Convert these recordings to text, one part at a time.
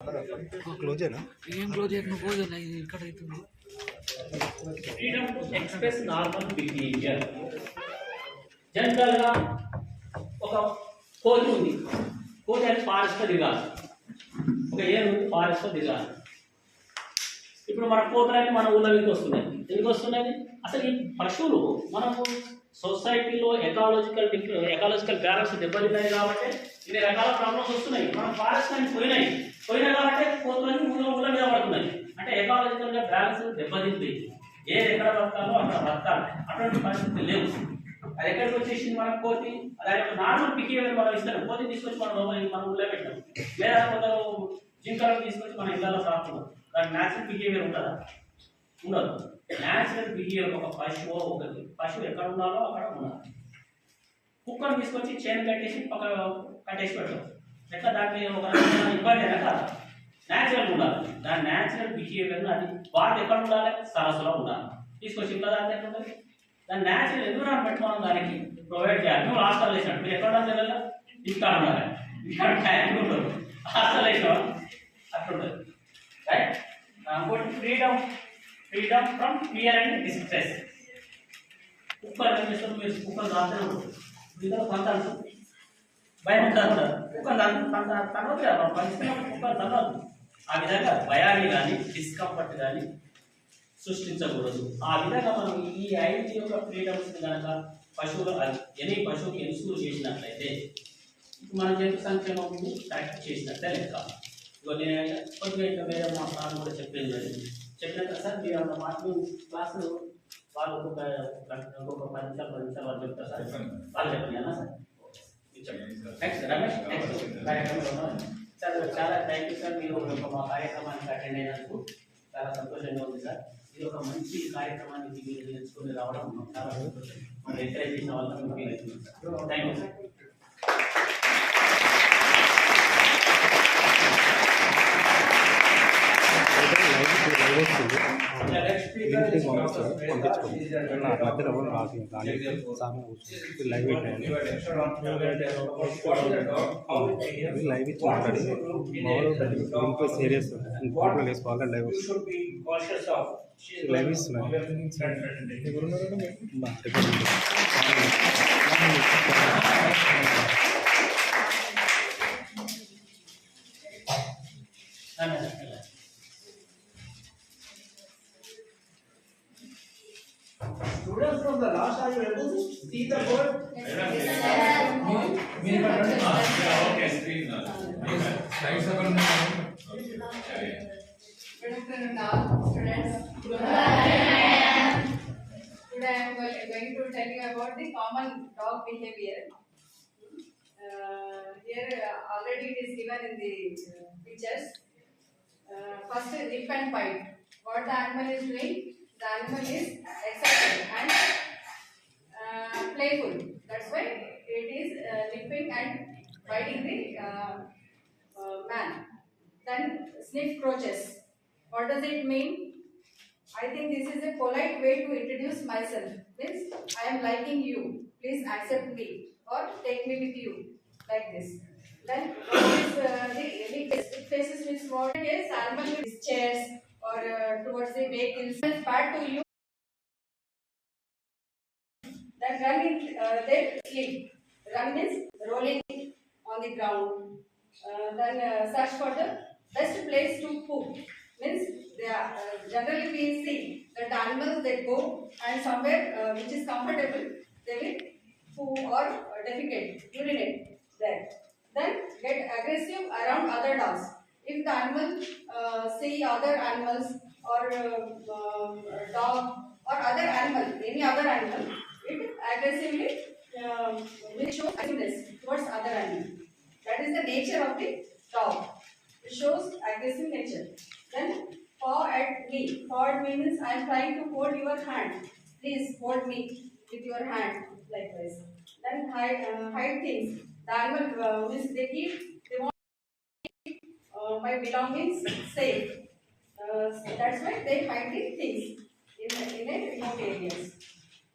Close అయినా ఏం close చేయను క్లోజ్ అయినా ఇది ఇక్కడ అవుతుంది. Freedom to express normal behaviour. జనరల్గా ఒక కోతి ఉంది, కోతి అని ఫారెస్ట్లో దిగాలి, ఒక ఏరు ఉంది ఫారెస్ట్లో దిగాలి. ఇప్పుడు మన కోతులన్నీ మన ఊళ్ళోకి వస్తున్నాయి. ఎందుకు వస్తున్నాయి? అసలు ఈ పశువులు మనము సొసైటీలో ఎకాలజికల్ బ్యాలెన్స్ దెబ్బతిన్నాయి కాబట్టి ఇన్ని రకాల ప్రాబ్లమ్స్ వస్తున్నాయి. మనం ఫారెస్ట్ అని పోయినాయి కాబట్టి కోతులన్నీ ఊళ్ళ మీద పడుతున్నాయి. అంటే ఎకాలజికల్గా బ్యాలెన్స్ దెబ్బతింది. ఏది ఎక్కడ బతకాలో అక్కడ బతకాలి. అటువంటి పరిస్థితి లేవు. అది ఎక్కడికి వచ్చేసింది? మన కోతి దాని యొక్క నార్మల్ బిహేవియర్ మనం ఇస్తాం. కోతి తీసుకొచ్చి మన ఊళ్ళో పెట్టాం, లేదా కొందరు జింకలను తీసుకొచ్చి మన ఇళ్ళలో సాగుతున్నాం. దాని న్యాచురల్ బిహేవియర్ ఉంటుందా? ఉండదు. న్యాచురల్ బిహేవియర్ ఒక పశువు ఎక్కడ ఉండాలో అక్కడ ఉండాలి. కుక్కను తీసుకొచ్చి చైన్ కట్టేసి కట్టేసి పెట్టాం. ఎట్లా దాన్ని ఒక ఇబ్బంది అయినా కదా, న్యాచురల్ ఉండాలి. దాని న్యాచురల్ బిహేవియర్ అది వాటి ఎక్కడ ఉండాలి? సరస్సులో ఉండాలి. తీసుకొచ్చి ఇట్లా దాని ఎక్కడ ఉండాలి? దాని న్యాచురల్ ఎన్విరాన్మెంట్ మనం దానికి ప్రొవైడ్ చేయాలి. నువ్వు హాస్టల్ వేసినట్టు మీరు ఎక్కడ ఉండాలి? తెలియదా? ఇక్కడ ఉండాలి. ఇక్కడ టైం ఉండదు. హాస్టల్ వేసినాం అట్లా ఉండదు. రైట్. ఇంకోటి freedom from fear and distress. Cooker ఏం చేస్తారు? మీరు కుక్కర్ దాంట్లో ఉంటుంది, దీంతో పంతాలు భయం ఉంటుంది. కుక్కర్ తనవద్దు, పరిస్థితి కుక్కర్ తనవద్దు. ఆ విధంగా భయాన్ని కానీ డిస్కంఫర్ట్ కానీ సృష్టించకూడదు. ఆ విధంగా మనం ఈ 5 యొక్క ఫ్రీడమ్స్ కనుక పశువుకి ఎన్స్కూర్ చేసినట్లయితే మన జంతు సంక్షేమం ప్రాక్టీస్ చేసినట్టే లెక్క. నేను కొద్దిగా ఇంకా వేరే మా సార్ కూడా చెప్పినాక సార్ మీరు అంత మాటలు క్లాసులు వాళ్ళు ఒక 10 నిమిషాలు వాళ్ళు చెప్తారు సార్. వాళ్ళు చెప్పండి అన్న సార్. Next Ramesh sir. చాలా థ్యాంక్ యూ సార్. మీరు మా కార్యక్రమానికి అటెండ్ అయినందుకు చాలా సంతోషంగా ఉంది సార్. ఇది ఒక మంచి కార్యక్రమానికి మీరు నేర్చుకుని రావడం చాలా సంతోషం. మనం ఎంకరేజ్ చేసిన వాళ్ళని ఫీల్ అవుతుంది sir. Thank you sir. Live ఇచ్చి మాట్లాడి మామూలు సీరియస్ ఫోటోలు వేసుకోవాలి. లైవ్ ఇస్తున్నాయి. Students from the last, are you able to see the board? Okay, screen now. Slides are on. Good afternoon, all students. Today I am going to tell you about the common dog behavior. Here already it is given in the pictures. First, nip and bite. What the animal is doing? The animal is excited and playful. That's why it is nipping and biting the man. Then sniff crouches. What does it mean? I think this is a polite way to introduce myself. Means I am liking you. Please accept me or take me with you, like this. Then what is the faces means what is animal with chairs or towards the vehicles. Back to you. Then run in, then sleep. Run means rolling on the ground. Then search for the best place to poop. Means they are, generally we see that the animals they go and somewhere which is comfortable they will poo or defecate, urinate there. Then get aggressive around other dogs. If the animal see other animals or dog or other animal, any other animal, it aggressively will show aggressiveness towards other animal. That is the nature of the dog. It shows aggressive nature. Then paw at me. Paw at me means I am trying to hold your hand. Please hold me with your hand like this. Then hide things. The animal means they want my belongings safe. That's why they hide the things in a remote areas.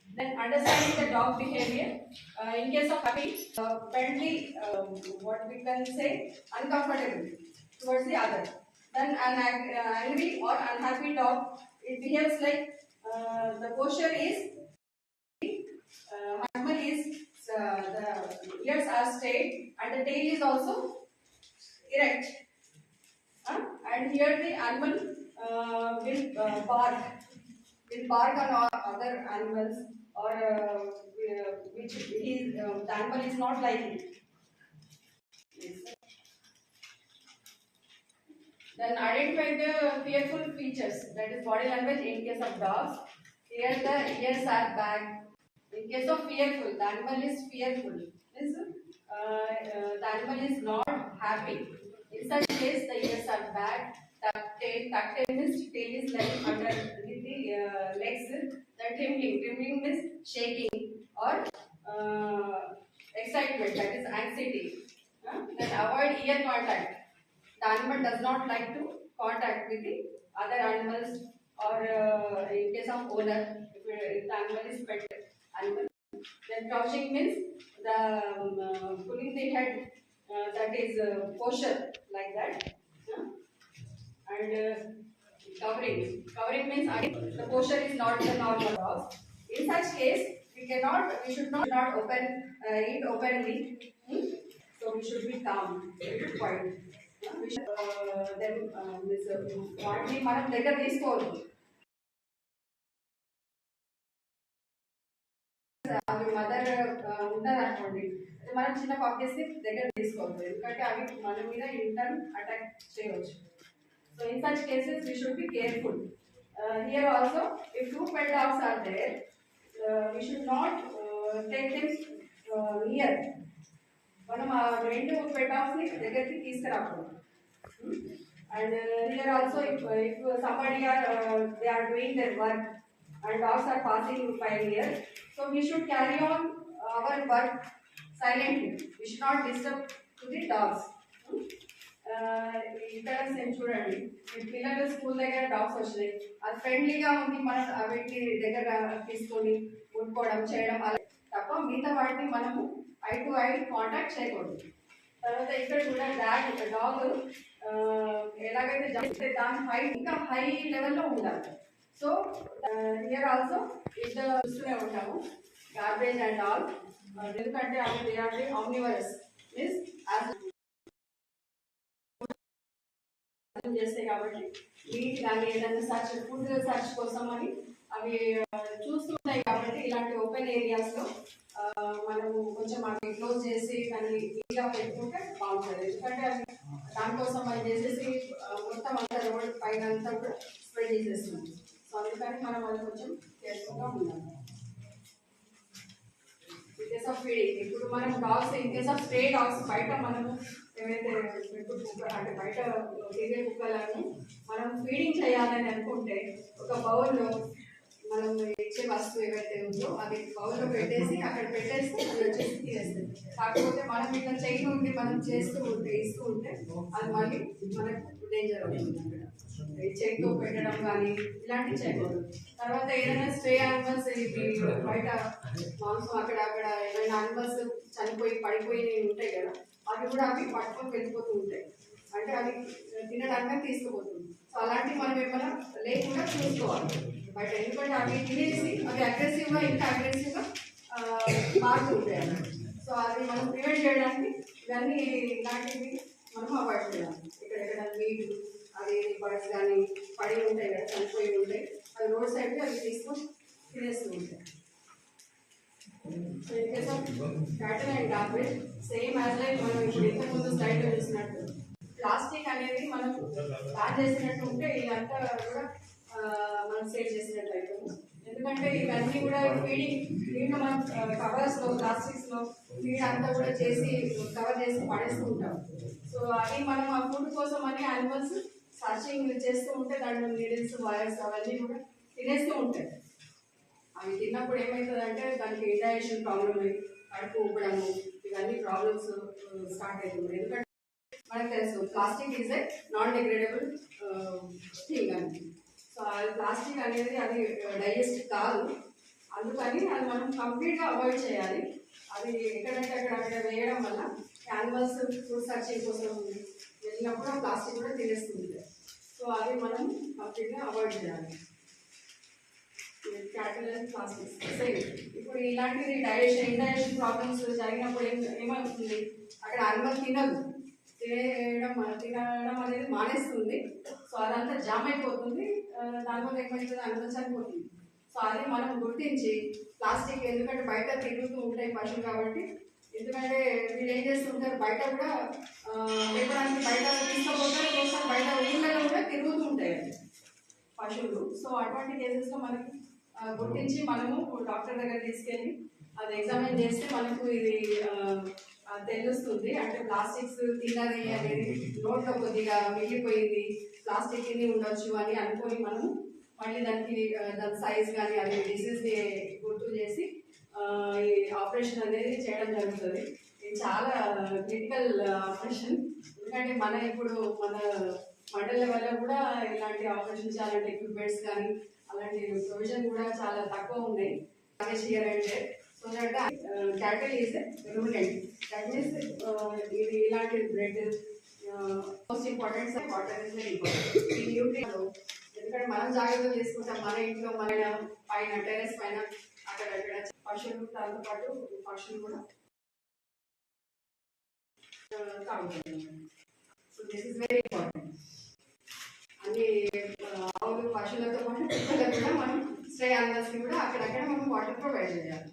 Then understanding the dog behavior. In case of puppy, apparently what we can say uncomfortable towards the other. Then an angry or unhappy dog, it behaves like the posture is animal is the ears are straight and the tail is also erect. And here the animal will bark on other animals or which is the animal is not liking. Then identify the fearful features, that is body language in case of dogs. Here the ears are back. In case of fearful, the animal is fearful. Means, the animal is not happy. In such case, the ears are back. Tuck tail means tail is lying underneath the legs. The trembling means shaking or excitement, that is anxiety. Then avoid ear contact. The animal does not like to contact with the other animals or in case of owner, if the animal is pet animal. Then crouching means the pulling the head, that is posture like that. And covering means the posture is not the normal dogs. In such case, we should not eat openly. So we should be calm, quiet. We should వాటిని మనం దగ్గర తీసుకోవద్దు. అవి mother ఉంటుంది అనుకోండి, మనం చిన్న పప్పీస్ని దగ్గర తీసుకోవద్దు, ఎందుకంటే అవి మన మీద ఇంటర్న్ అటాక్ చేయవచ్చు. So in such cases we should be careful. Here also if 2 pet dogs are there, we should not take them near. మనం ఆ 2 pet dogs ని దగ్గరికి తీసుకురాకూడదు. And here also if somebody they are doing their work and dogs are passing by here, so we should carry on our work silently. We should not disturb to the dogs. ఇక్కడ చూడండి, పిల్లలు school దగ్గర dogs వచ్చినాయి, అది ఫ్రెండ్లీగా ఉంది, మనం వీటిని దగ్గర తీసుకొని ముట్టుకోవడం చేయడం అలా తప్ప మిగతా వాటిని మనము ఐ టు ఐ కాంటాక్ట్ చేయకూడదు. తర్వాత ఇక్కడ కూడా డాగ్ ఎలాగైతే జంప్ దాని హైట్ ఇంకా హై లెవెల్లో ఉండాలి. సో హియర్ ఆల్సో ఇద్దరు చూస్తూనే ఉంటాము గార్బేజ్ అండ్ ఆల్, ఎందుకంటే అవి దే ఆర్ ది ఆమ్నివరస్ మీన్స్ చేస్తాయి కాబట్టి మీట్ కానీ ఏదైనా ఫుడ్ సర్చ్ కోసం అని అవి చూస్తుంటాయి. కాబట్టి ఇలాంటి ఓపెన్ ఏరియాస్లో మనము కొంచెం అవి క్లోజ్ చేసి దాన్ని నీట్గా పెట్టుకుంటే బాగుంటుంది, ఎందుకంటే అది దానికోసం అది చేసేసి మొత్తం అంతా రోడ్ పైన అంతా కూడా స్ప్రెడ్ చేసేస్తుంది. సో అందుకని మనం అది కొంచెం కేర్ఫుల్గా ఉండాలి. ఇన్ కేస్ ఆఫ్ ఫీడింగ్, ఇప్పుడు మనం dogs in case of stray dogs బయట మనము ఏవైతే అంటే బయట తిరిగే కుక్కలను మనం ఫీడింగ్ చేయాలని అనుకుంటే ఒక బౌల్లో మనం ఇచ్చే వస్తువు ఏవైతే ఉందో అది బౌల్లో పెట్టేసి అక్కడ పెట్టేసి అది వచ్చేసి తీసేస్తుంది. కాకపోతే మనం ఇట్లా చెయ్యి ఉండి మనం చేస్తూ ఉంటే ఇస్తూ ఉంటే అది మళ్ళీ మనకు డేంజర్ అవుతుంది. అక్కడ చేతితో పెట్టడం కానీ ఇలాంటివి చేయకూడదు. తర్వాత ఏదైనా స్ట్రే యానిమల్స్ బయట మాంసం అక్కడ ఏదైనా యానిమల్స్ చనిపోయి పడిపోయి ఉంటాయి కదా, అవి కూడా అవి పట్టుకొని వెళ్ళిపోతూ ఉంటాయి, అంటే అవి తినడానికి తీసుకుపోతుంది. సో అలాంటివి మనం ఏమైనా లేకుండా చూసుకోవాలి బయట, ఎందుకంటే అవి తినేసి అవి అగ్రెసివ్గా ఇంకా అగ్రెసివ్గా మారుతూ ఉంటాయి. సో అది మనం ప్రివెంట్ చేయడానికి ఇవన్నీ ఇలాంటివి మనం అవాయిడ్ చేయాలి. ఎక్కడెక్కడ మీట్ అది బర్డ్స్ కానీ పడి ఉంటాయి కదా, చనిపోయి ఉంటాయి, అవి రోడ్ సైడ్కి అవి తీసుకొని తినేస్తూ ఉంటాయి. So in case of cattle and garbage same as like మనం ఇప్పుడు ఇంతకుముందు స్లైడ్లో చూసినట్టు ప్లాస్టిక్ అనేది మనం బ్యాన్ చేసినట్టు ఉంటే ఇదంతా కూడా మనం సేవ్ చేసినట్టు అవుతాము. ఎందుకంటే ఇవన్నీ కూడా ఫీడింగ్ దీంట్లో మనం కవర్స్లో ప్లాస్టిక్స్లో ఫీడ్ అంతా కూడా చేసి కవర్ చేసి పడేస్తూ ఉంటాం. సో అది మనం ఆ ఫుడ్ కోసం అని యానిమల్స్ సర్చింగ్ చేస్తూ ఉంటే దాంట్లో నీడిల్స్ వైర్స్ అవన్నీ కూడా తినేస్తూ ఉంటాయి. అవి తిన్నప్పుడు ఏమవుతుందంటే దానికి ఇండైజెషన్ ప్రాబ్లమ్ అయ్యి కడుపు ఊపడము ఇవన్నీ ప్రాబ్లమ్స్ స్టార్ట్ అవుతుంది. ఎందుకంటే మనకు తెలుసు plastic is a non degradable thing అని. సో అది ప్లాస్టిక్ అనేది అది డైజెస్ట్ కాదు, అందుకని అది మనం కంప్లీట్గా అవాయిడ్ చేయాలి. అది ఎక్కడంటే అక్కడ వేయడం వల్ల యానిమల్స్ ఫుడ్ సర్చింగ్ కోసం వెళ్ళినప్పుడు ఆ ప్లాస్టిక్ కూడా తినేస్తుంది. సో అది మనం కంప్లీట్గా అవాయిడ్ చేయాలి. Cattle and plastics same. ఇప్పుడు ఇలాంటిది ఇండైజెషన్ ప్రాబ్లమ్స్ జరిగినప్పుడు ఏమవుతుంది, అక్కడ అన్నం తినడం అనేది మానేస్తుంది. సో అదంతా జామ్ అయిపోతుంది. దానివల్ల ఏమవుతుంది, అన్నం చనిపోతుంది. సో అది మనం గుర్తించి ప్లాస్టిక్, ఎందుకంటే బయట తిరుగుతూ ఉంటాయి పశువులు కాబట్టి, ఎందుకంటే వీళ్ళు ఏం చేస్తుంటారు బయట కూడా లేపడానికి బయట తీసుకుపోతారు, ఒకసారి బయట ఊళ్ళలో కూడా తిరుగుతూ ఉంటాయి పశువులు. సో అటువంటి కేసెస్లో మనకి గుర్తించి మనము డాక్టర్ దగ్గర తీసుకెళ్ళి అది ఎగ్జామిన్ చేస్తే మనకు ఇది తెలుస్తుంది. అంటే ప్లాస్టిక్స్ తిన్నది అనేది నోట్లో కొద్దిగా మిగిలిపోయింది, ప్లాస్టిక్ తిని ఉండొచ్చు అని అనుకొని మనము మళ్ళీ దాని సైజ్ కానీ అది డిసీజ్ని గుర్తు చేసి ఈ ఆపరేషన్ అనేది చేయడం జరుగుతుంది. ఇది చాలా క్రిటికల్ ఆపరేషన్. ఎందుకంటే ఇప్పుడు మన మండల లెవెల్లో కూడా ఇలాంటి ఆపరేషన్ చేయాలంటే ఎక్విప్మెంట్స్ కానీ అలాంటి ప్రొవిజన్ కూడా చాలా తక్కువ ఉన్నాయి. అంటే so that cattle is ruminant. That means ఇది ఇలాంటి bread most important water is very important. ఈ న్యూట్రియన్ ఎందుకంటే మనం జాగ్రత్తలు చేసుకుంటాం మన ఇంట్లో, మన పైన టెరెస్ పైన అక్కడ పశువులు, దాంతో పాటు పక్షులు కూడా తాగుతాయి. So this is very important. అన్ని ఆవులు పశువులతో పాటు పిల్లలకు కూడా మనం స్టే అన్నర్స్కి కూడా అక్కడక్కడ మనం వాటర్ ప్రొవైడ్ చేయాలి.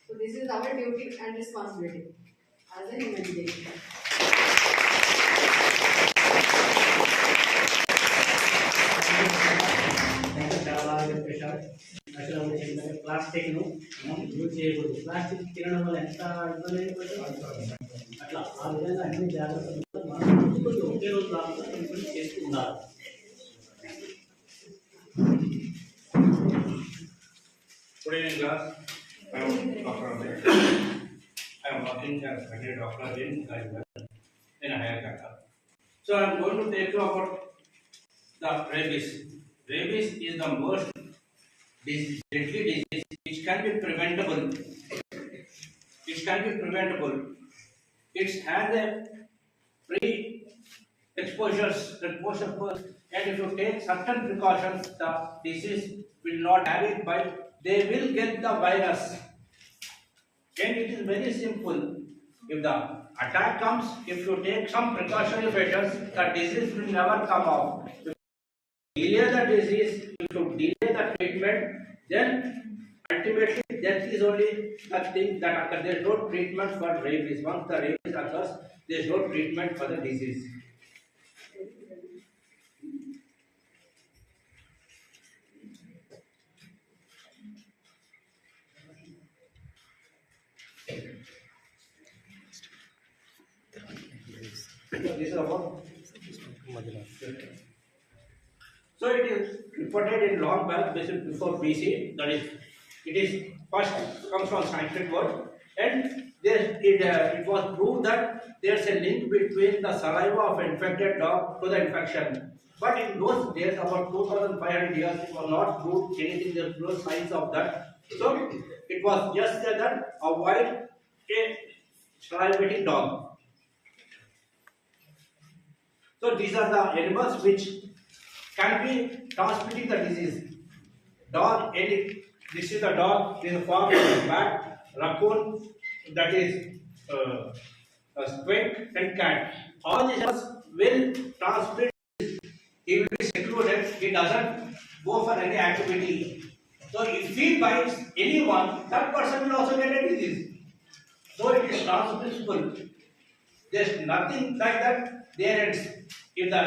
So this is our duty and responsibility as a human being. చాలా బాగా చెప్పేశారు. అసలు ఏంటంటే ప్లాస్టిక్ను మనం యూజ్ చేయకూడదు. ప్లాస్టిక్ తినడం వల్ల ఎంత ఇబ్బంది అయిపోతుంది. అట్లా ఆ విధంగా అన్ని జాగ్రత్తలు మనం ఒకే రోజు రాకుండా ఇంప్లిమెంట్ చేస్తూ ఉండాలి. Good evening, class. I am Dr. Abhay. I am working as a doctor in Hayakata. So I am going to take you about the rabies. Rabies is the most deadly disease which can be preventable. It can be preventable. It has a pre-exposures, and if you take certain precautions, the disease will not have it, but they will get the virus. And it is very simple. If the attack comes, if you take some precautionary measures, the disease will never come out. If you delay the disease, if you delay the treatment, then ultimately death is only the thing that occurs. There is no treatment for rabies. Once the rabies occurs, there is no treatment for the disease. This is about. So it is reported in long back before BC. That is, it is first comes from Sanskrit word, and it was proved that there is a link between the saliva of infected dog to the infection. But in those days, about 2,500 years, it was not proved anything. There was no signs of that. So it was just said that avoid a salivating dog. So these are the animals which can be transmitting the disease. Dog, this is the dog, this is form of bat, raccoon, that is skunk and cat. All these animals will transmit. He will be secluded. He doesn't go for any activity. So if he bites anyone, that person will also get a disease. So it is transmissible. There is nothing like that. There ends. If the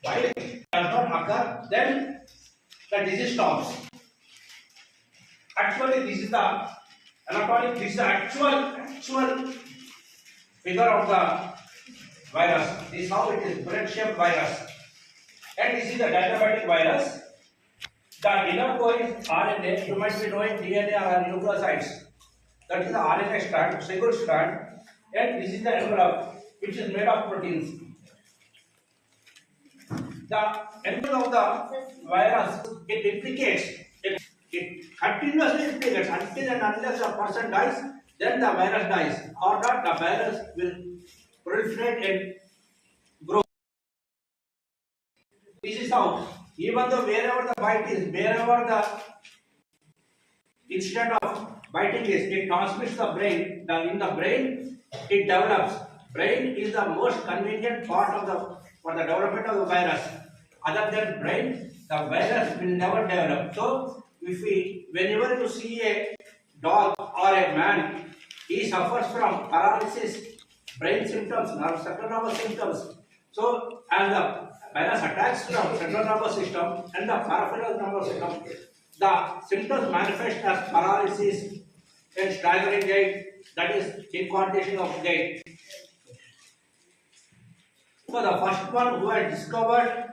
bite does not occur, then the disease stops. Actually, this is the anatomic. This is the actual figure of the virus. This is how it is, bread-shaped virus. And this is the diabetic virus. The inner core is RNA. You might be knowing DNA or nucleosides. That is the RNA strand, single strand. And this is the envelope, which is made of proteins. The envelope of the virus, it replicates. It continuously replicates until and unless a person dies, then the virus dies. Or not, the virus will proliferate and grow. This is how, even though wherever the bite is, wherever the instead of biting is, it transmits the brain. In the brain, it develops. Brain is the most convenient part of for the development of the virus. Other than brain, the virus will never develop. So, whenever you see a dog or a man, he suffers from paralysis, brain symptoms, central nervous symptoms. So, as the virus attacks the central nervous system and the peripheral nervous system, the symptoms manifest as paralysis and staggering gait, that is incantation of gait. So the first one who had discovered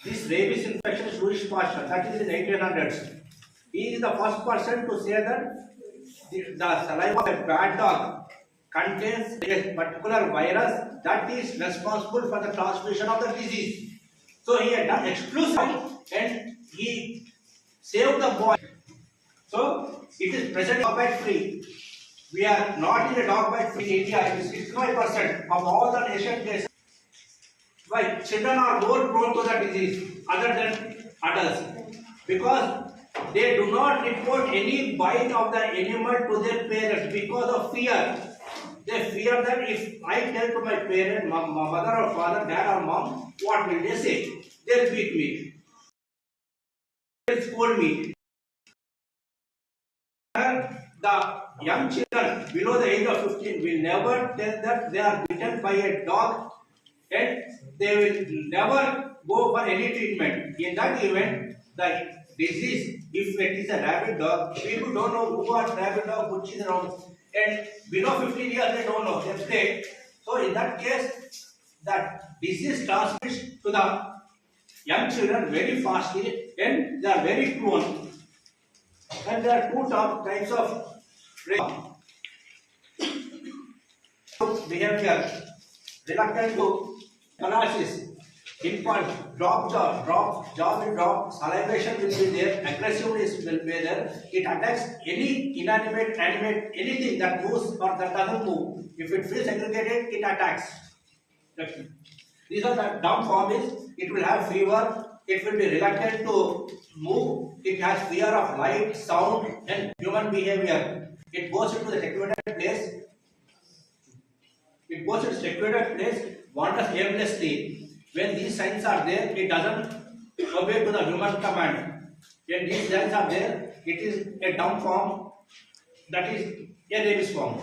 this rabies infection is Louis Pasteur, that is in 1800s. He is the first person to say that the saliva of a bad dog contains a particular virus that is responsible for the transmission of the disease. So he had done exclusively and he saved the boy. So it is present dog bite free. We are not in a dog bite free India. It is 65% of all the nation cases. Why? Children are more prone to the disease other than adults because they do not report any bite of the animal to their parents because of fear. They fear that if I tell to my parent, my mother or father, dad or mom, what will they say? They'll beat me. They'll scold me. The young children below the age of 15 will never tell that they are bitten by a dog and they will never go for any treatment. In that event, the disease, if it is a rabid dog, people don't know who are rabid dog, which is around, and below 15 years they don't know, they stay. So in that case, that disease transmits to the young children very fastly and they are very prone. And there are two types of behavior: reluctant to paralysis, impulse, jaw will drop, salivation will be there, aggressiveness will be there. It attacks any inanimate, animate, anything that moves or that doesn't move. If it feels segregated, it attacks. These are the dumb form is, it will have fever, it will be reluctant to move, it has fear of light, sound and human behavior. It goes into the secluded place. It goes to the secluded place, wanders aimlessly. When these signs are there, it doesn't obey to the human command. When these signs are there, it is a dumb form, that is a rabies form.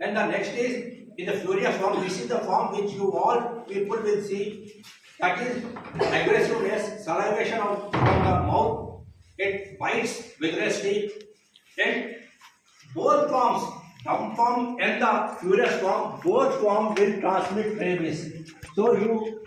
And the next is in the furious form. This is the form which you all people will see. That is aggressiveness, salivation from the mouth. It bites vigorously. And both forms, dumb form and the furious form, both forms will transmit rabies. So you